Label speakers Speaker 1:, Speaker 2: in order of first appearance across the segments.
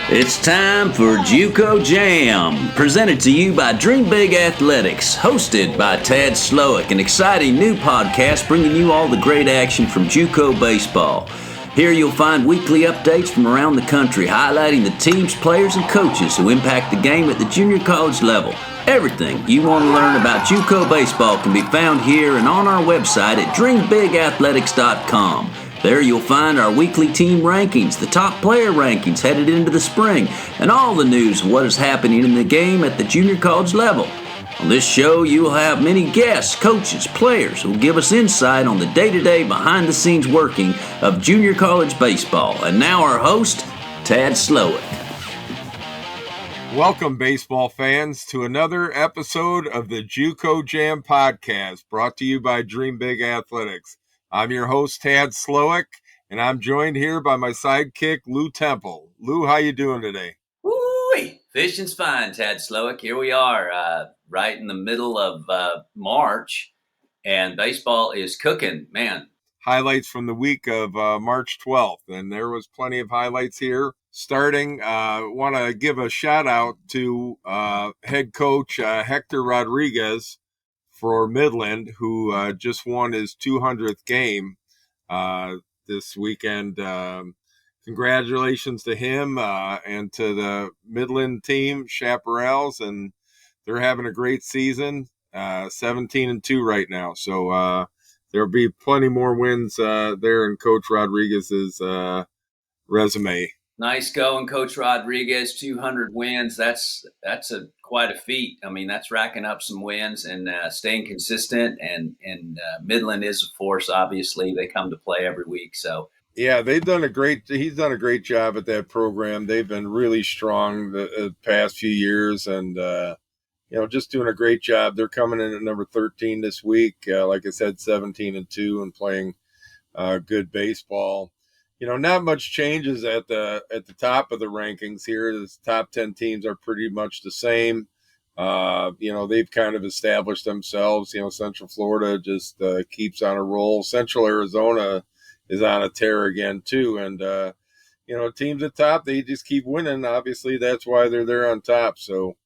Speaker 1: It's time for JUCO Jam, presented to you by Dream Big Athletics, hosted by Tad Slowick, an exciting new podcast bringing you all the great action from JUCO baseball. Here you'll find weekly updates from around the country, highlighting the teams, players, and coaches who impact the game at the junior college level. Everything you want to learn about JUCO baseball can be found here and on our website at dreambigathletics.com. There you'll find our weekly team rankings, the top player rankings headed into the spring, and all the news of what is happening in the game at the junior college level. On this show, you will have many guests, coaches, players who will give us insight on the day-to-day, behind-the-scenes working of junior college baseball. And now our host, Tad Slowick.
Speaker 2: Welcome, baseball fans, to another episode of the JUCO Jam podcast, brought to you by Dream Big Athletics. I'm your host, Tad Slowick, and I'm joined here by my sidekick, Lou Temple. Lou, how you doing today?
Speaker 1: Woo-wee! Fishing's fine, Tad Slowick. Here we are, right in the middle of March, and baseball is cooking, man.
Speaker 2: Highlights from the week of March 12th, and there was plenty of highlights here. Starting, want to give a shout out to head coach Hector Rodriguez for Midland, who just won his 200th game this weekend. Congratulations to him and to the Midland team, Chaparrals, and they're having a great season, 17-2 right now. So there'll be plenty more wins there in Coach Rodriguez's resume.
Speaker 1: Nice going, Coach Rodriguez. 200 wins. That's quite a feat. I mean, that's racking up some wins and staying consistent. And Midland is a force. Obviously, they come to play every week. So
Speaker 2: yeah, he's done a great job at that program. They've been really strong the past few years, and just doing a great job. They're coming in at number 13 this week. Like I said, 17-2 and playing good baseball. Not much changes at the top of the rankings here. The top 10 teams are pretty much the same. They've kind of established themselves. Central Florida just keeps on a roll. Central Arizona is on a tear again too. And, teams at top, they just keep winning. Obviously, that's why they're there on top. So,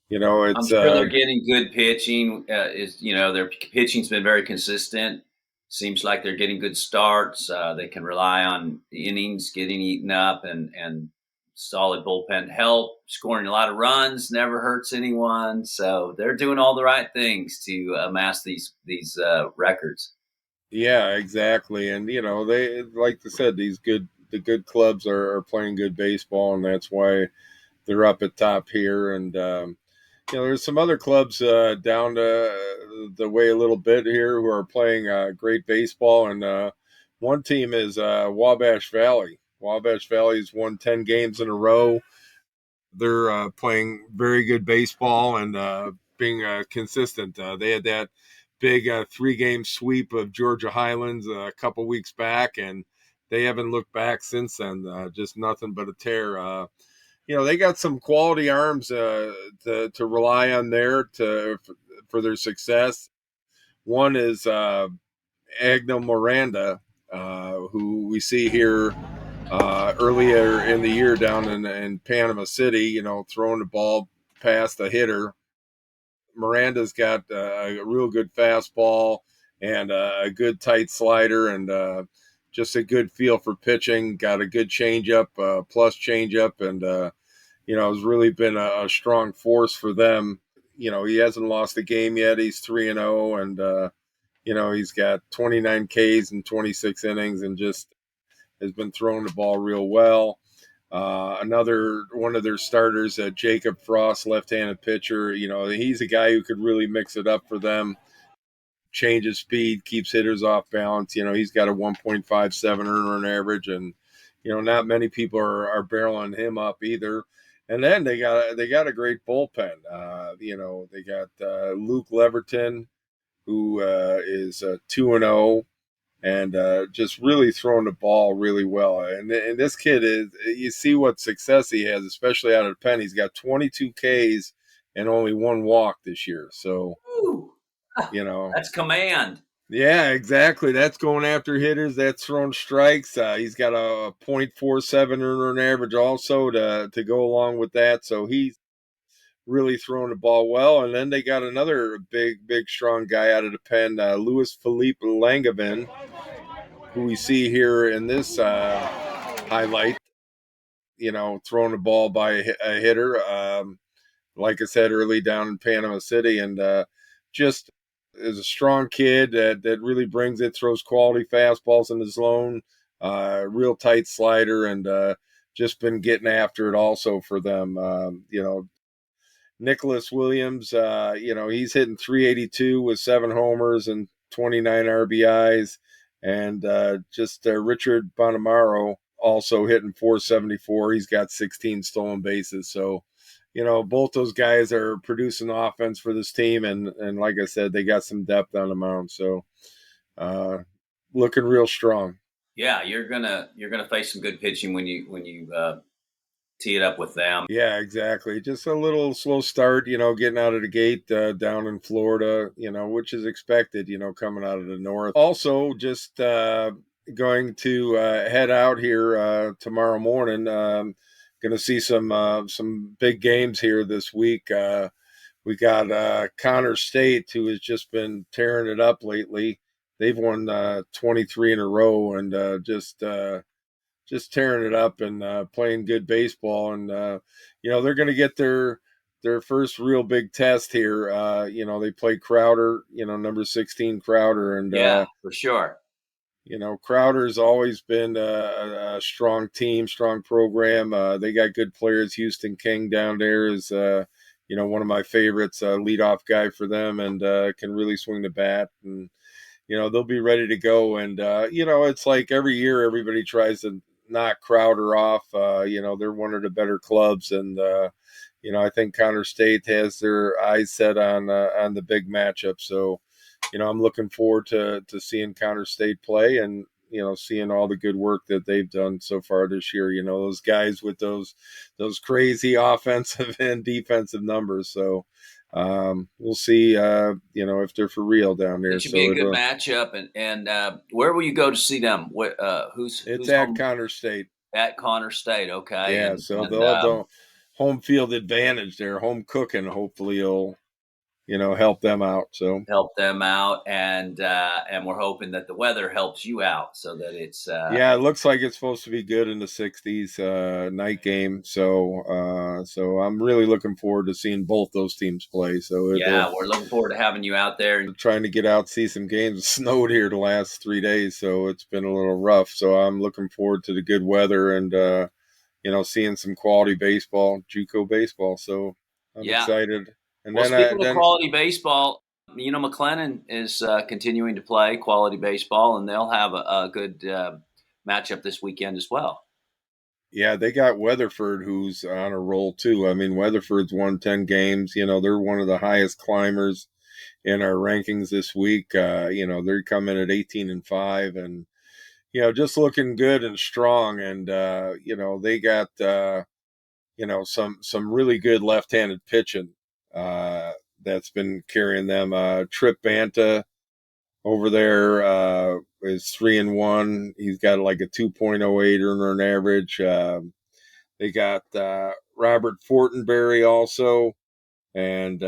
Speaker 2: it's
Speaker 1: I'm sure they're getting good pitching. Their pitching's been very consistent. Seems like they're getting good starts. They can rely on innings getting eaten up and solid bullpen help. Scoring a lot of runs never hurts anyone. So they're doing all the right things to amass these records.
Speaker 2: Yeah, exactly. And, they, like I said, the good clubs are playing good baseball, and that's why they're up at top here. And, there's some other clubs down the way a little bit here who are playing great baseball. And one team is Wabash Valley. Wabash Valley's won 10 games in a row. They're playing very good baseball and being consistent. They had that big 3-game sweep of Georgia Highlands a couple weeks back, and they haven't looked back since then. Just nothing but a tear. They got some quality arms to rely on there for their success. One is Agno Miranda, who we see here earlier in the year down in Panama City, throwing the ball past the hitter. Miranda's got a real good fastball and a good tight slider and just a good feel for pitching. Got a good changeup, plus changeup, and has really been a strong force for them. He hasn't lost a game yet. He's 3-0, and he's got 29 Ks in 26 innings, and just has been throwing the ball real well. Another one of their starters, Jacob Frost, left-handed pitcher. He's a guy who could really mix it up for them. Changes speed, keeps hitters off balance. He's got a 1.57 earner average, and not many people are barreling him up either. And then they got a great bullpen. They got Luke Leverton, who is 2-0, and just really throwing the ball really well. And this kid you see what success he has, especially out of the pen. He's got 22 Ks and only 1 walk this year. So,
Speaker 1: Ooh, that's command.
Speaker 2: Yeah, exactly. That's going after hitters. That's throwing strikes. He's got a .47 earner average also to go along with that. So he's really throwing the ball well. And then they got another big, strong guy out of the pen, Louis Philippe Langevin, who we see here in this highlight. Throwing the ball by a hitter. Like I said, early down in Panama City, and just is a strong kid that really brings it, throws quality fastballs in the zone, real tight slider, and just been getting after it also for them. Nicholas Williams, he's hitting 382 with 7 homers and 29 RBIs, and just Richard Bonamaro also hitting 474. He's got 16 stolen bases, so both those guys are producing offense for this team, and like I said, they got some depth on the mound, so uh, looking real strong.
Speaker 1: Yeah, you're gonna face some good pitching when you tee it up with them.
Speaker 2: Yeah, exactly. Just a little slow start, getting out of the gate down in Florida, which is expected, coming out of the north. Also, just going to head out here tomorrow morning. Going to see some big games here this week. We got Connor State, who has just been tearing it up lately. They've won 23 in a row, and just tearing it up and playing good baseball. And they're going to get their first real big test here. They play Crowder, number 16 Crowder, and
Speaker 1: Yeah, for sure.
Speaker 2: Crowder's always been a strong team, strong program. They got good players. Houston King down there is one of my favorites, leadoff guy for them, and can really swing the bat. And they'll be ready to go. And it's like every year everybody tries to knock Crowder off. They're one of the better clubs, and I think Connor State has their eyes set on the big matchup. So I'm looking forward to seeing Connor State play, and seeing all the good work that they've done so far this year. Those guys with those crazy offensive and defensive numbers. So we'll see, if they're for real down there.
Speaker 1: It should be
Speaker 2: So
Speaker 1: a good matchup. And where will you go to see them?
Speaker 2: it's
Speaker 1: Who's
Speaker 2: at
Speaker 1: home
Speaker 2: Connor State.
Speaker 1: at Connor State? Okay,
Speaker 2: Yeah, so they'll have the home field advantage there. Home cooking hopefully will, help them out. So
Speaker 1: help them out, and we're hoping that the weather helps you out so that it's
Speaker 2: yeah, it looks like it's supposed to be good in the 60s night game. So I'm really looking forward to seeing both those teams play. So
Speaker 1: yeah, we're looking forward to having you out there.
Speaker 2: trying to get out, see some games. It snowed here the last 3 days, so it's been a little rough. So I'm looking forward to the good weather and seeing some quality baseball, JUCO baseball. So I'm
Speaker 1: Yeah.
Speaker 2: excited. And
Speaker 1: Well,
Speaker 2: then
Speaker 1: speaking of
Speaker 2: then
Speaker 1: quality baseball, McLennan is continuing to play quality baseball, and they'll have a good matchup this weekend as well.
Speaker 2: yeah, they got Weatherford, who's on a roll too. I mean, Weatherford's won 10 games. They're one of the highest climbers in our rankings this week. They're coming at 18-5, and just looking good and strong. And they got some really good left-handed pitching that's been carrying them. Trip Banta over there is 3-1. He's got like a 2.08 earner average. They got Robert Fortenberry also, and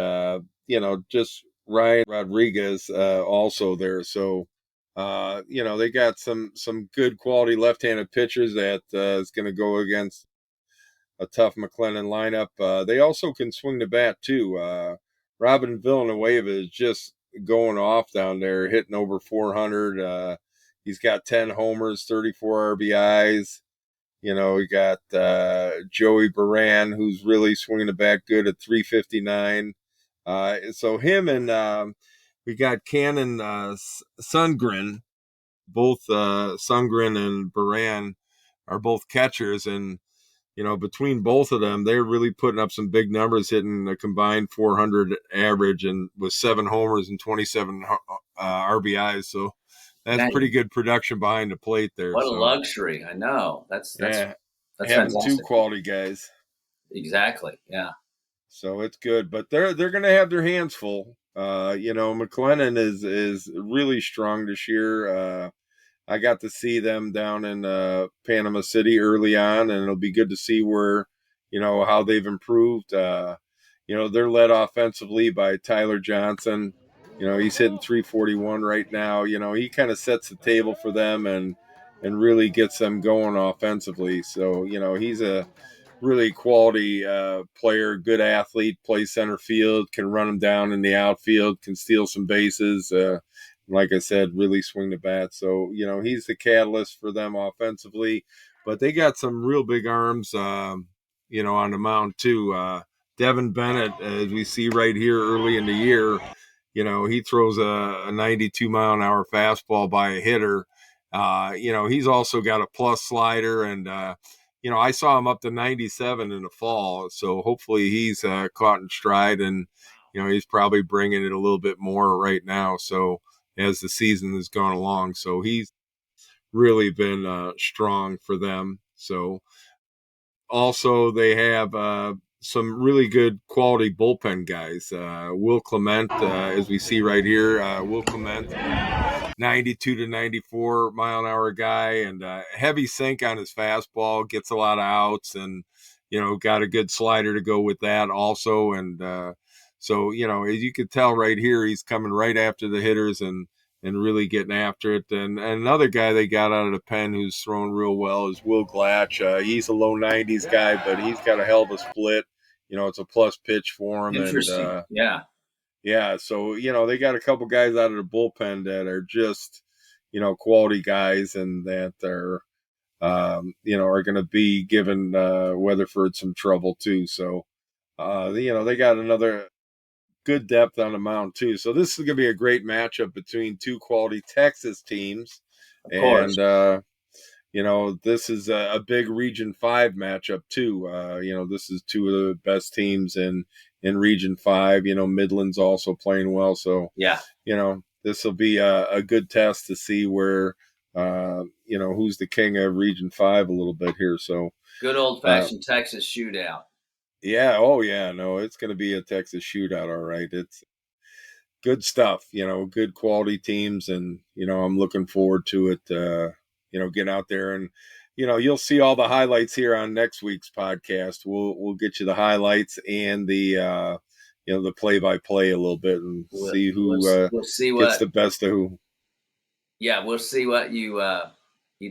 Speaker 2: just Ryan Rodriguez also there. So they got some good quality left-handed pitchers that is going to go against a tough McLennan lineup. They also can swing the bat too. Robin Villanueva is just going off down there, hitting over 400. He's got 10 homers, 34 RBIs. We got Joey Baran, who's really swinging the bat good at 359. So him and we got Cannon Sundgren, both Sundgren and Baran are both catchers, and between both of them, they're really putting up some big numbers, hitting a combined 400 average and with 7 homers and 27 RBIs. So that's pretty good production behind the plate there.
Speaker 1: What a
Speaker 2: So
Speaker 1: luxury! I know that's
Speaker 2: yeah, having two
Speaker 1: fantastic.
Speaker 2: quality guys.
Speaker 1: Exactly. Yeah.
Speaker 2: So it's good, but they're going to have their hands full. McLennan is really strong this year. I got to see them down in Panama City early on, and it'll be good to see where, how they've improved. They're led offensively by Tyler Johnson. He's hitting 341 right now. He kind of sets the table for them and really gets them going offensively. So, he's a really quality player, good athlete, plays center field, can run them down in the outfield, can steal some bases. Like I said, really swing the bat. So, he's the catalyst for them offensively. But they got some real big arms, on the mound, too. Devin Bennett, as we see right here early in the year, he throws a 92-mile-an-hour fastball by a hitter. He's also got a plus slider, and I saw him up to 97 in the fall, so hopefully he's caught in stride, and he's probably bringing it a little bit more right now. So as the season has gone along, so he's really been strong for them. So also they have some really good quality bullpen guys. Will Clement, as we see right here, Will Clement, 92 to 94 mile an hour guy, and heavy sink on his fastball, gets a lot of outs, and got a good slider to go with that also. And so as you can tell right here, he's coming right after the hitters and really getting after it. And another guy they got out of the pen who's thrown real well is Will Glatch. He's a low 90s guy, but he's got a hell of a split. It's a plus pitch for him.
Speaker 1: Interesting.
Speaker 2: And
Speaker 1: Yeah.
Speaker 2: yeah, so they got a couple guys out of the bullpen that are just quality guys, and that are going to be giving Weatherford some trouble too. So they got another good depth on the mound too. So this is going to be a great matchup between two quality Texas teams,
Speaker 1: Of course.
Speaker 2: and this is a big Region 5 matchup too. This is two of the best teams in Region 5. Midland's also playing well, so
Speaker 1: Yeah.
Speaker 2: this will be a good test to see where who's the king of Region 5 a little bit here. So
Speaker 1: Good old fashioned Texas shootout.
Speaker 2: yeah, oh yeah, no, it's going to be a Texas shootout. All right, it's good stuff. Good quality teams, and I'm looking forward to it. Get out there, and you'll see all the highlights here on next week's podcast. We'll get you the highlights and the the play-by-play a little bit, and see who
Speaker 1: We'll see
Speaker 2: gets
Speaker 1: what.
Speaker 2: the best of who.
Speaker 1: Yeah, we'll see what you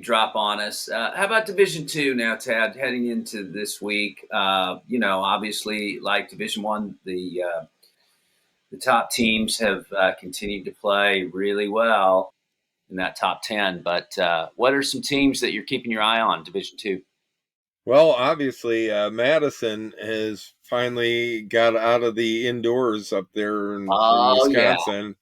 Speaker 1: drop on us. How about Division Two now, Tad? Heading into this week, obviously, like Division One, the top teams have continued to play really well in that top 10. But what are some teams that you're keeping your eye on, Division Two?
Speaker 2: Well, obviously, Madison has finally got out of the indoors up there in
Speaker 1: Oh yeah,
Speaker 2: Wisconsin.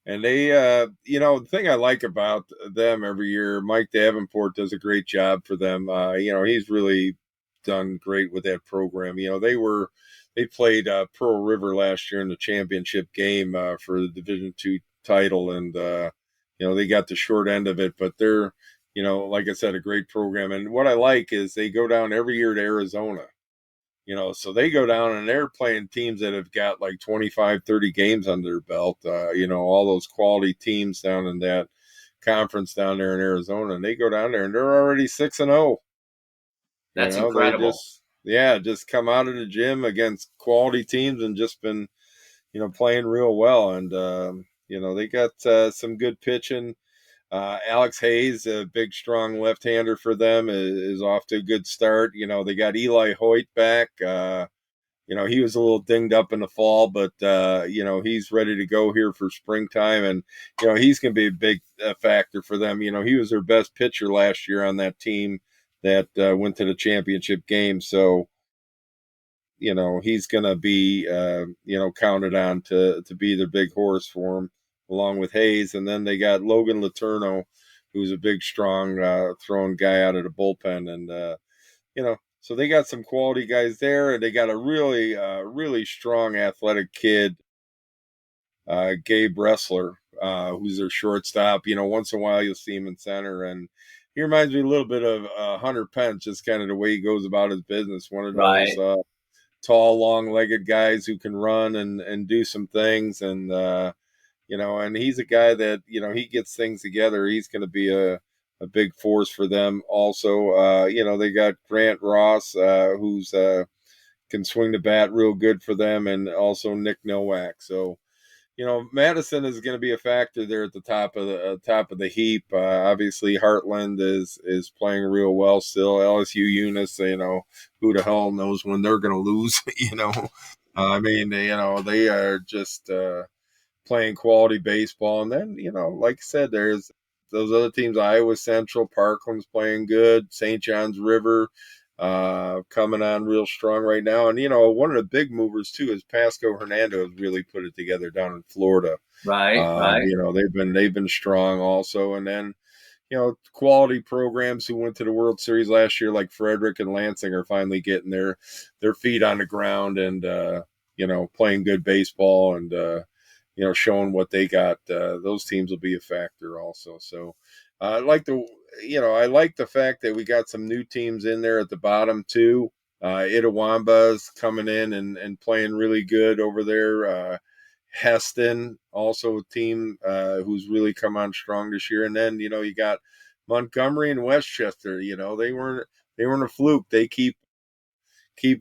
Speaker 2: And they, the thing I like about them every year, Mike Davenport does a great job for them. He's really done great with that program. They played Pearl River last year in the championship game for the Division II title, and they got the short end of it. But they're, like I said, a great program. And what I like is they go down every year to Arizona. So they go down and they're playing teams that have got like 25, 30 games under their belt. All those quality teams down in that conference down there in Arizona, and they go down there and they're already 6-0.
Speaker 1: that's
Speaker 2: They
Speaker 1: incredible.
Speaker 2: just come out of the gym against quality teams and just been, playing real well. And, they got some good pitching. Alex Hayes, a big, strong left-hander for them, is off to a good start. They got Eli Hoyt back. He was a little dinged up in the fall, but he's ready to go here for springtime, and he's going to be a big factor for them. He was their best pitcher last year on that team that went to the championship game. So he's going to be counted on to be their big horse for him, along with Hayes. And then they got Logan Laterno, who's a big, strong throwing guy out of the bullpen, and so they got some quality guys there, and they got a really, really strong athletic kid, Gabe Wrestler, who's their shortstop. Once in a while you'll see him in center, and he reminds me a little bit of Hunter Pence, just kind of the way he goes about his business. One of those
Speaker 1: Right.
Speaker 2: tall, long-legged guys who can run and do some things. And and he's a guy that he gets things together. He's going to be a big force for them. Also, they got Grant Ross, who's can swing the bat real good for them, and also Nick Nowak. So Madison is going to be a factor there at the top of the heap. Obviously, Heartland is playing real well still. LSU Eunice, who the hell knows when they're going to lose? I mean, they are just playing quality baseball. And then, like I said, there's those other teams. Iowa Central, Parkland's playing good. St. John's River coming on real strong right now. And one of the big movers too is Pasco Hernando has really put it together down in Florida.
Speaker 1: Right.
Speaker 2: They've been strong also. And then quality programs who went to the World Series last year, like Frederick and Lansing, are finally getting their feet on the ground and playing good baseball and showing what they got. Those teams will be a factor also. So I like the fact that we got some new teams in there at the bottom too. Itawamba's coming in and playing really good over there. Heston, also a team who's really come on strong this year. And then, you got Montgomery and Westchester. They weren't a fluke. They keep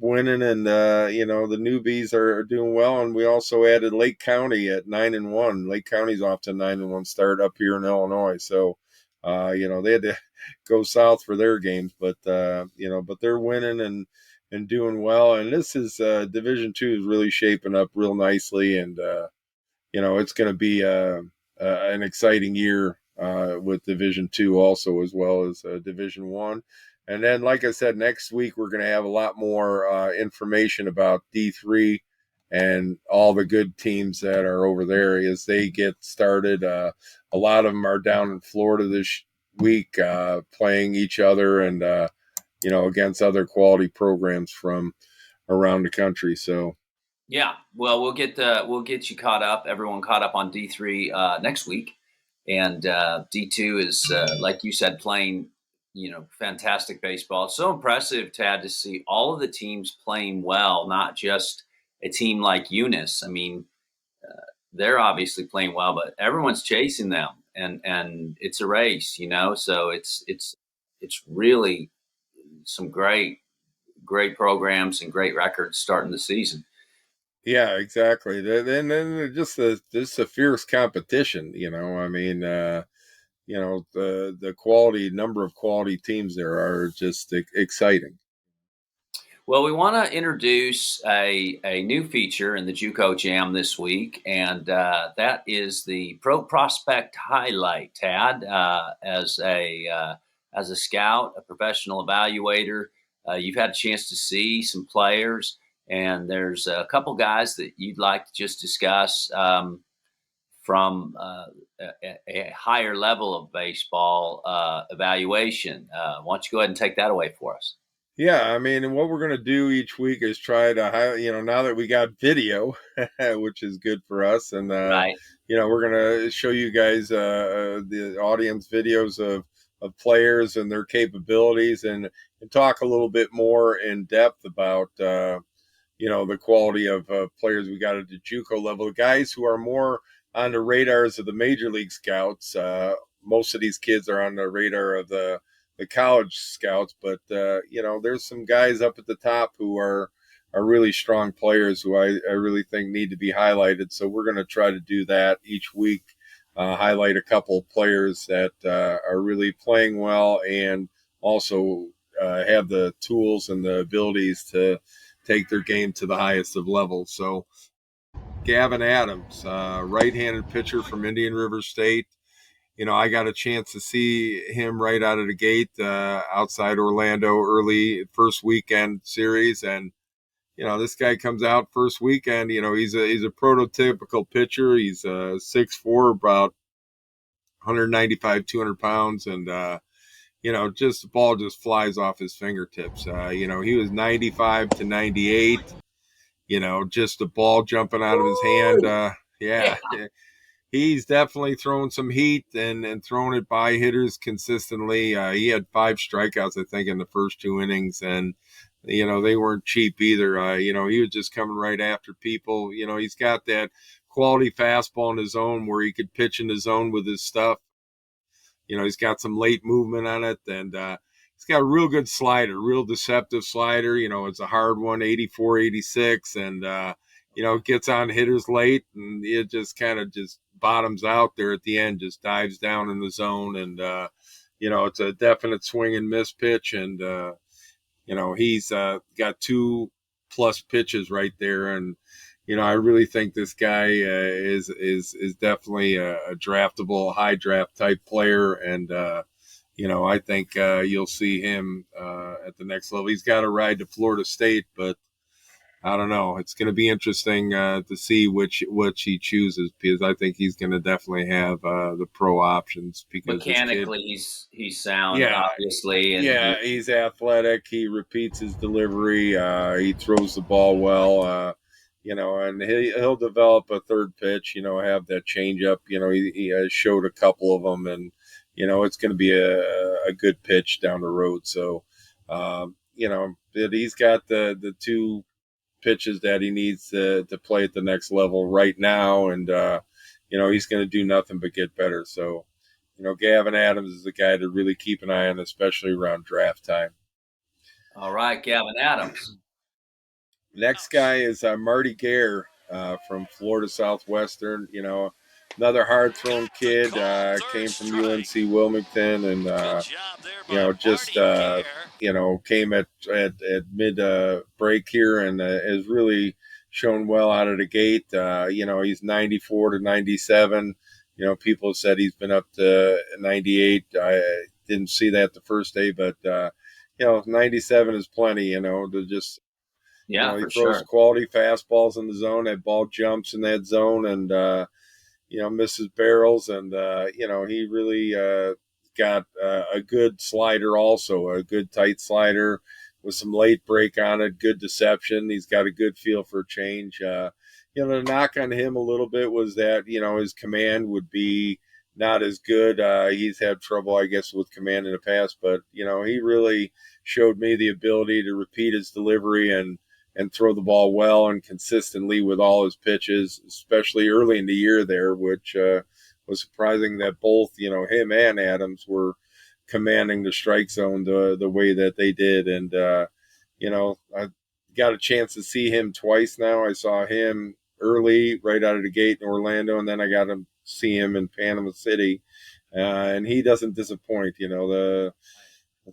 Speaker 2: winning, and the newbies are doing well. And we also added Lake County at 9-1. Lake County's off to 9-1 start up here in Illinois. So they had to go south for their games, but but they're winning and doing well. And this is Division II is really shaping up real nicely, and it's going to be an exciting year with Division II also, as well as Division One. And then, like I said, next week we're going to have a lot more information about D3 and all the good teams that are over there as they get started. A lot of them are down in Florida this week playing each other and, against other quality programs from around the country. So,
Speaker 1: Yeah, well, we'll get you caught up, everyone caught up on D3 next week, and D2 is like you said, playing fantastic baseball. It's so impressive, Tad, to see all of the teams playing well, not just a team like Eunice. I mean, they're obviously playing well, but everyone's chasing them, and it's a race, So it's really some great programs and great records starting the season.
Speaker 2: yeah, exactly. Then just a fierce competition. I mean, the quality number of quality teams there are just exciting.
Speaker 1: Well, we want to introduce a new feature in the JUCO Jam this week, and that is the Pro Prospect Highlight. Tad, as a scout, a professional evaluator, you've had a chance to see some players, and there's a couple guys that you'd like to just discuss from a higher level of baseball evaluation. Why don't you go ahead and take that away for us?
Speaker 2: Yeah, I mean, and what we're going to do each week is try to, now that we got video, which is good for us, and
Speaker 1: Right.
Speaker 2: we're going to show you guys the audience videos of players and their capabilities, and talk a little bit more in depth about the quality of players we got at the JUCO level, the guys who are more on the radars of the major league scouts. Most of these kids are on the radar of the college scouts, but there's some guys up at the top who are really strong players who I really think need to be highlighted. So we're going to try to do that each week, highlight a couple of players that are really playing well and also have the tools and the abilities to take their game to the highest of levels. So Gavin Adams, right-handed pitcher from Indian River State. I got a chance to see him right out of the gate outside Orlando early first weekend series. And, this guy comes out first weekend, he's a prototypical pitcher. He's 6'4", about 195, 200 pounds. And, just the ball just flies off his fingertips. He was 95 to 98, just the ball jumping out of his hand. Yeah. He's definitely throwing some heat and throwing it by hitters consistently. He had 5 strikeouts, I think, in the first 2 innings. And they weren't cheap either. He was just coming right after people. He's got that quality fastball in his zone where he could pitch in his zone with his stuff. He's got some late movement on it, and he's got a real good slider, real deceptive slider. It's a hard one, 84, 86, and gets on hitters late, and it just kind of just bottoms out there at the end, just dives down in the zone, and it's a definite swing and miss pitch, and he's got 2+ pitches right there, and I really think this guy is definitely a draftable, high draft type player, and I think you'll see him at the next level. He's got a ride to Florida State, but I don't know. It's going to be interesting to see which he chooses, because I think he's going to definitely have the pro options, because this kid,
Speaker 3: Mechanically, he's sound,
Speaker 2: yeah,
Speaker 3: obviously, and
Speaker 2: yeah, he's athletic. He repeats his delivery. He throws the ball well. And he'll develop a third pitch. Have that changeup. He has showed a couple of them, and it's going to be a good pitch down the road. So, that he's got the two pitches that he needs to play at the next level right now, and he's going to do nothing but get better. So, Gavin Adams is the guy to really keep an eye on, especially around draft time.
Speaker 3: all right, Gavin Adams.
Speaker 2: Next guy is Marty Gare from Florida Southwestern. Another hard thrown kid, came from UNC Wilmington, and just came at mid break here, and has really shown well out of the gate. He's 94 to 97. People have said he's been up to 98. I didn't see that the first day, but 97 is plenty. To just he throws
Speaker 3: Sure.
Speaker 2: quality fastballs in the zone. That ball jumps in that zone, and misses barrels, and he really got a good slider, also a good tight slider with some late break on it, good deception. He's got a good feel for change. The knock on him a little bit was that his command would be not as good. He's had trouble, I guess, with command in the past, but he really showed me the ability to repeat his delivery and throw the ball well and consistently with all his pitches, especially early in the year there, which was surprising that both, him and Adams were commanding the strike zone the way that they did. And, I got a chance to see him twice now. I saw him early right out of the gate in Orlando, and then I got to see him in Panama City. And he doesn't disappoint.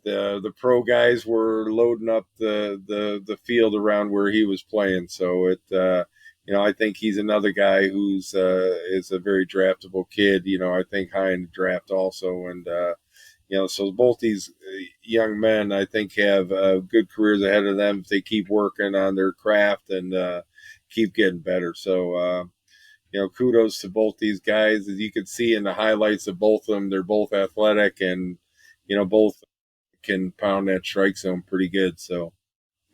Speaker 2: The pro guys were loading up the field around where he was playing. So I think he's another guy who's is a very draftable kid. I think high in the draft also, and so both these young men, I think, have good careers ahead of them if they keep working on their craft and keep getting better. So kudos to both these guys. As you can see in the highlights of both of them, they're both athletic, and both can pound that strike zone pretty good. So,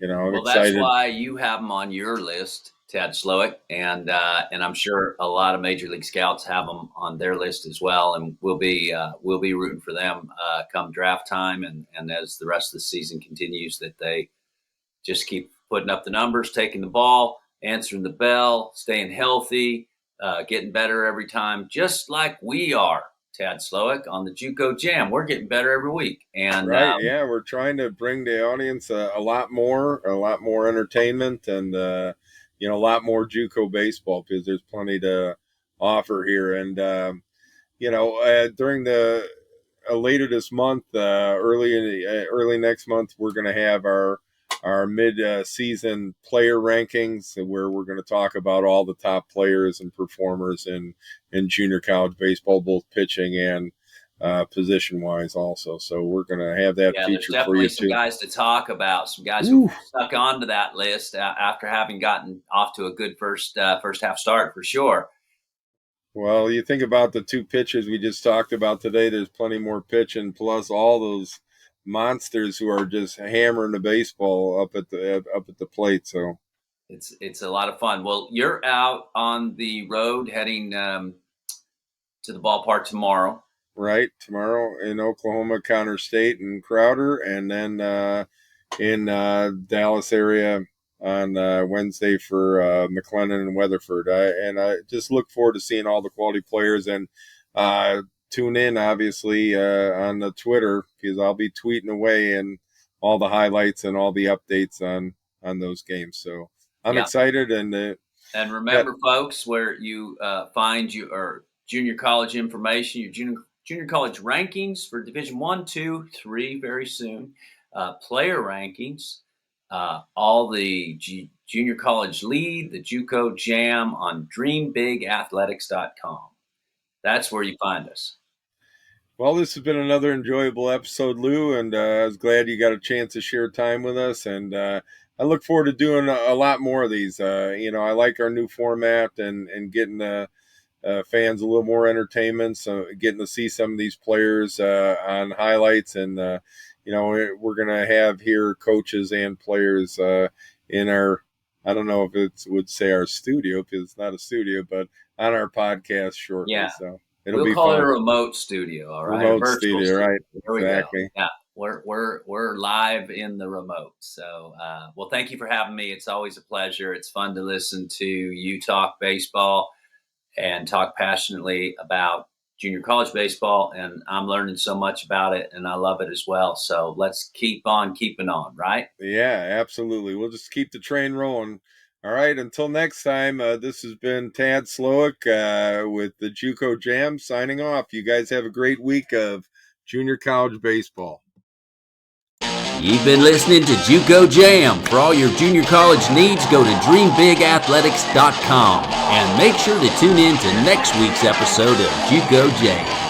Speaker 2: I'm excited.
Speaker 3: That's why you have them on your list, Tad Slowick, and I'm sure a lot of Major League scouts have them on their list as well. And we'll be rooting for them come draft time, and as the rest of the season continues, that they just keep putting up the numbers, taking the ball, answering the bell, staying healthy, getting better every time, just like we are. Tad Slowick on the JUCO Jam. We're getting better every week, and
Speaker 2: right, we're trying to bring the audience a lot more entertainment, and a lot more JUCO baseball, because there's plenty to offer here. And during the later this month, early next month, we're going to have our mid-season player rankings, where we're going to talk about all the top players and performers in junior college baseball, both pitching and position-wise also. So we're going to have that feature for you too.
Speaker 3: There's definitely some guys to talk about, some guys who stuck onto that list after having gotten off to a good first half start, for sure.
Speaker 2: Well, you think about the two pitchers we just talked about today, there's plenty more pitching, plus all those monsters who are just hammering the baseball up at the plate. So
Speaker 3: it's a lot of fun. Well, you're out on the road heading to the ballpark tomorrow.
Speaker 2: Right, tomorrow in Oklahoma, Connor State and Crowder, and then in Dallas area on Wednesday for McLennan and Weatherford. I just look forward to seeing all the quality players, and tune in, obviously, on the Twitter, because I'll be tweeting away and all the highlights and all the updates on those games. So I'm excited.
Speaker 3: And remember, folks, where you find your junior college information, your junior college rankings for Division 1, 2, 3 very soon, player rankings, all the junior college lead, the JUCO Jam on dreambigathletics.com. That's where you find us.
Speaker 2: Well, this has been another enjoyable episode, Lou, and I was glad you got a chance to share time with us. And I look forward to doing a lot more of these. I like our new format and getting fans a little more entertainment, so getting to see some of these players on highlights. And, we're going to have here coaches and players in our, I don't know if it would say our studio, because it's not a studio, but on our podcast shortly.
Speaker 3: Yeah.
Speaker 2: So
Speaker 3: we'll call it a remote studio, all right?
Speaker 2: Remote studio, right?
Speaker 3: There
Speaker 2: exactly.
Speaker 3: We go. Yeah, we're live in the remote. So, well, thank you for having me. It's always a pleasure. It's fun to listen to you talk baseball and talk passionately about junior college baseball, and I'm learning so much about it, and I love it as well. So let's keep on keeping on, right?
Speaker 2: Yeah, absolutely. We'll just keep the train rolling. All right, until next time, this has been Tad Slowick with the JUCO Jam signing off. You guys have a great week of junior college baseball.
Speaker 1: You've been listening to JUCO Jam. For all your junior college needs, go to dreambigathletics.com and make sure to tune in to next week's episode of JUCO Jam.